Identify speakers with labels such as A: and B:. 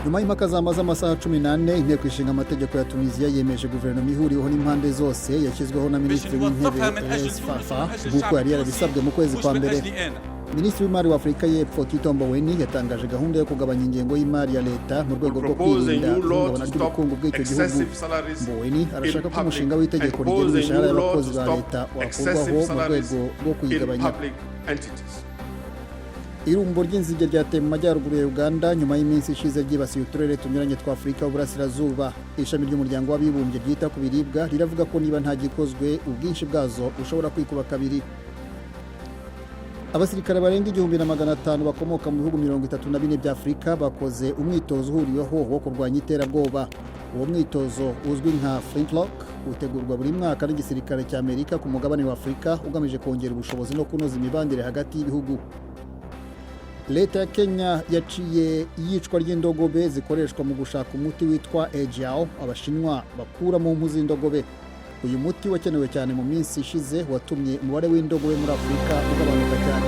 A: nyuma y'impaka zamaze amasaha 18 inteko ishinga amategeko ya Tunisia yemeje guverinoma ihuriweho n'impande zose yashyizweho na minisitiri w'intebe Fafa nk'uko yari yarabisabwe mu kwezi kwa mbere. Minisitiri w'imari wa Afurika y'Epfo Tito Mboweni yatangaje gahunda yo kugabanya ingengo y'imari ya leta mu rwego rwo kwirinda ihungabana ry'ubukungu bw'icyo gihugu. Mboweni arashaka ko umushinga w'itegeko rigena imishahara y'abakozi ba leta wakurwaho mu rwego rwo kuyigabanya. Irumbo ry'inzige ryateye mu majyaruguru ya Uganda nyuma y'iminsi ishize ryibasiye uturere tunyuranye twa Afurika y'Uburasirazuba. Ishami ry'umuryango w'abibumbye ryita ku biribwa riravuga ko niba nta gikozwe ubwinshi bwazo bushobora kwikuba kabiri. Abasirikare barenga 1500 bakomoka mu bihugu 34 bya Afurika bakoze umwitozo uhuriweho wo kurwanya iterabwoba. Uwo mwitozo uzwi nka Flintlock utegurwa buri mwaka n'igisirikare cya Amerika ku mugabane wa Afurika ugamije kongera ubushobozi no kunoza imibandire hagati y'ibihugu. Leta ya Kenya yaciye iyicwa ry'indogobe zikoreshwa mu gushaka umuti witwa Ejiao abashinwa bakura mu mpu z'indogobe. Uyu muti wakenewe cyane mu minsi ishize watumye umubare w'indogobe muri Afurika ugabanuka cyane.